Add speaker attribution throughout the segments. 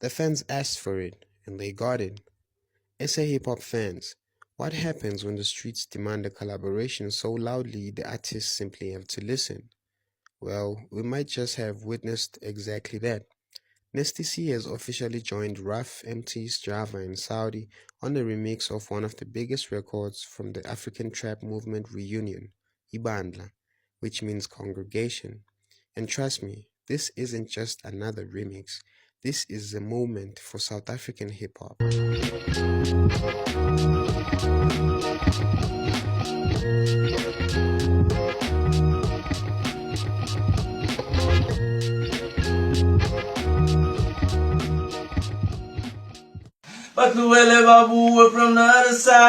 Speaker 1: The fans asked for it, and they got it. SA hip hop fans, what happens when the streets demand a collaboration so loudly the artists simply have to listen? Well, we might just have witnessed exactly that. Nasty C has officially joined Ruff, Emtee, Sjava and Saudi on a remix of one of the biggest records from the African trap movement reunion, Ibandla, which means congregation. And trust me, this isn't just another remix. This is a moment for South African hip hop.
Speaker 2: But Luele Babu from the other side,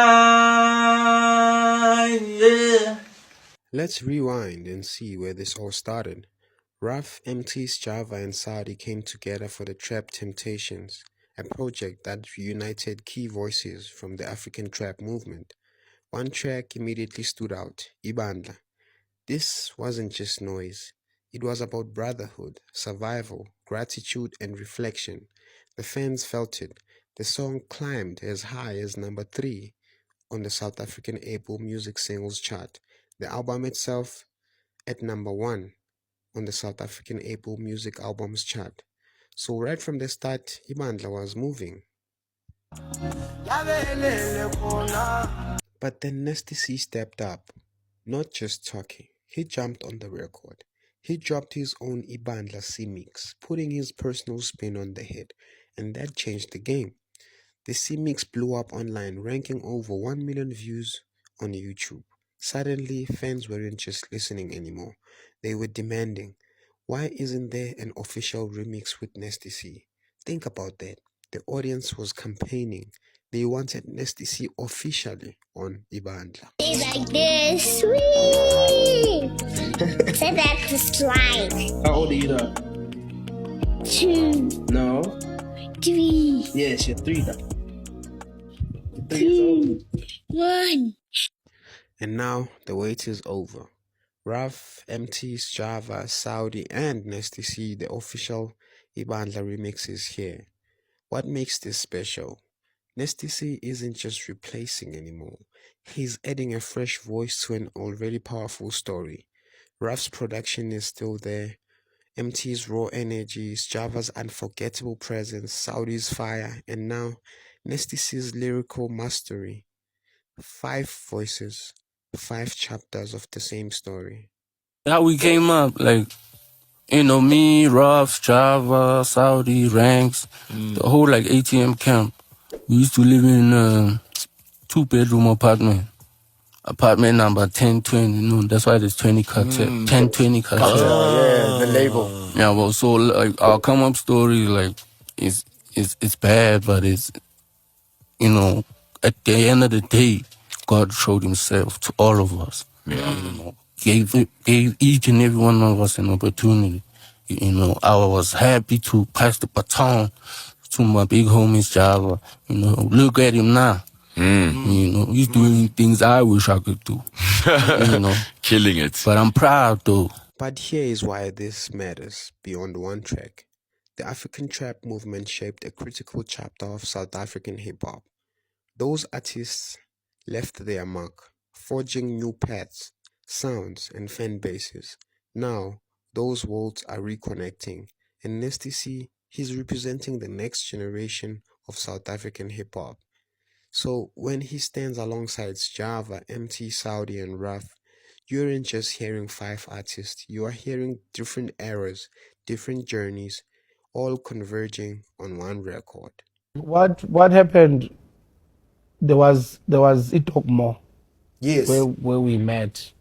Speaker 2: yeah.
Speaker 1: Let's rewind and see where this all started. Ruff, Emtee, Sjava and Saudi came together for the Trap Temptations, a project that reunited key voices from the African trap movement. One track immediately stood out, Ibandla. This wasn't just noise. It was about brotherhood, survival, gratitude and reflection. The fans felt it. The song climbed as high as number 3 on the South African Apple Music Singles chart. The album itself at number 1 on the South African Apple Music Albums chart. So right from the start, Ibandla was moving. But then Nasty C stepped up, not just talking. He jumped on the record. He dropped his own Ibandla C mix, putting his personal spin on the hit, and that changed the game. The C mix blew up online, ranking over 1 million views on YouTube. Suddenly, fans weren't just listening anymore. They were demanding, why isn't there an official remix with Nasty C? Think about that. The audience was campaigning. They wanted Nasty C officially on Ibandla.
Speaker 3: It's like this, sweet. Say that to slide.
Speaker 2: How old are you now?
Speaker 3: 2,
Speaker 2: No.
Speaker 3: 3,
Speaker 2: Yes, you're 3 now. 3 years old.
Speaker 3: 1.
Speaker 1: And now the wait is over. Ruff, Emtee, Sjava, Saudi, and Nasty C, the official Ibandla remix is here. What makes this special? Nasty C isn't just replacing anymore. He's adding a fresh voice to an already powerful story. Ruff's production is still there. Emtee's raw energy, Sjava's unforgettable presence, Saudi's fire, and now Nasty C's lyrical mastery. 5 voices, 5 chapters of the same story.
Speaker 4: How we came up, like, me, Ruff, Java, Saudi, Ranks, the whole like ATM camp. We used to live in a 2-bedroom apartment. Apartment number 1020, that's why there's 20 cartel, 1020 cartel.
Speaker 5: Oh, yeah, the label.
Speaker 4: Yeah, well, so like our come up story, like, it's bad, but it's, at the end of the day, God showed himself to all of us. Gave each and every one of us an opportunity. I was happy to pass the baton to my big homies, Java. Look at him now. He's doing things I wish I could do.
Speaker 5: Killing it.
Speaker 4: But I'm proud though.
Speaker 1: But here is why this matters beyond one track. The African trap movement shaped a critical chapter of South African hip hop. Those artists left their mark, forging new paths, sounds, and fan bases. Now, those worlds are reconnecting, and Nasty C, he's representing the next generation of South African hip hop. So when he stands alongside Sjava, Emtee, Saudi, and Ruff, you aren't just hearing 5 artists, you are hearing different eras, different journeys, all converging on one record.
Speaker 6: What happened? There was Itokmo.
Speaker 5: Yes.
Speaker 6: Where we met.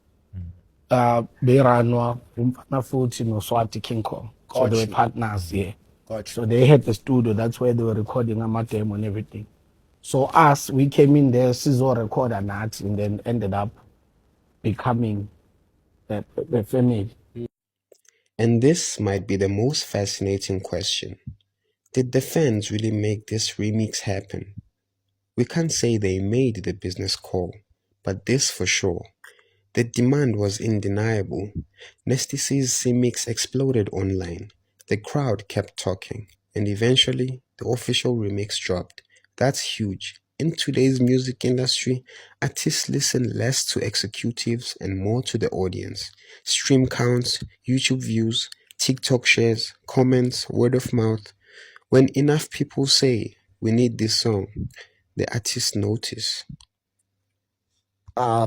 Speaker 6: Beranwa, Umfana Futhi, Swati King Kong. So they were partners here.
Speaker 5: Gotcha.
Speaker 6: So they had the studio. That's where they were recording a demo and everything. So we came in there, Sizo record and that, and then ended up becoming the family.
Speaker 1: And this might be the most fascinating question. Did the fans really make this remix happen? We can't say they made the business call, but this for sure. The demand was undeniable. Nasty C's C-Mix exploded online. The crowd kept talking, and eventually the official remix dropped. That's huge. In today's music industry, artists listen less to executives and more to the audience. Stream counts, YouTube views, TikTok shares, comments, word of mouth. When enough people say, we need this song, the artists notice.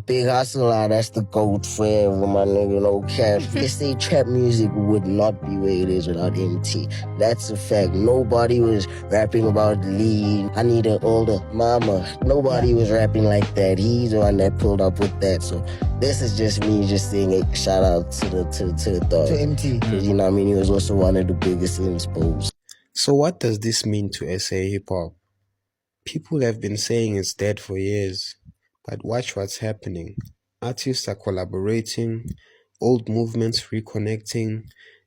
Speaker 7: Big Hustler, that's the goat for everyone, my nigga, no cap. They say trap music would not be where it is without Emtee. That's a fact. Nobody was rapping about lean. I need an older mama. Nobody was rapping like that. He's the one that pulled up with that. So this is just me just saying a shout out to the dog. To Emtee. Because, you know what I mean, he was also one of the biggest inspos.
Speaker 1: So what does this mean to SA hip hop? People have been saying it's dead for years, but watch what's happening. Artists are collaborating, old movements reconnecting,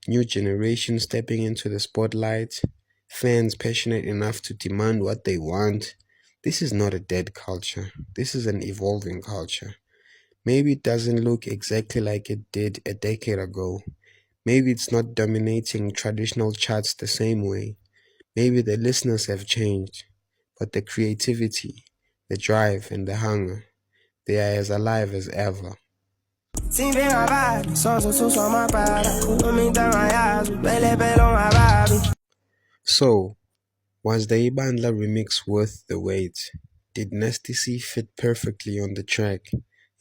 Speaker 1: new generations stepping into the spotlight, fans passionate enough to demand what they want. This is not a dead culture. This is an evolving culture. Maybe it doesn't look exactly like it did a decade ago. Maybe it's not dominating traditional charts the same way. Maybe the listeners have changed, but the creativity, the drive, and the hunger, they are as alive as ever. So, was the Ibandla remix worth the wait? Did Nasty C fit perfectly on the track?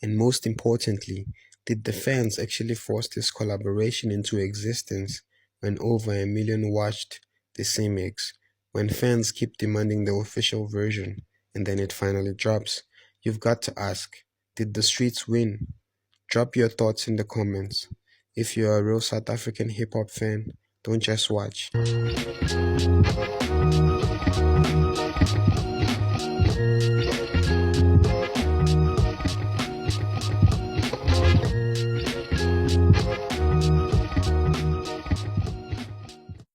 Speaker 1: And most importantly, did the fans actually force this collaboration into existence when over 1 million watched the same mix? When fans keep demanding the official version and then it finally drops, you've got to ask, did the streets win? Drop your thoughts in the comments. If you're a real South African hip hop fan, don't just watch.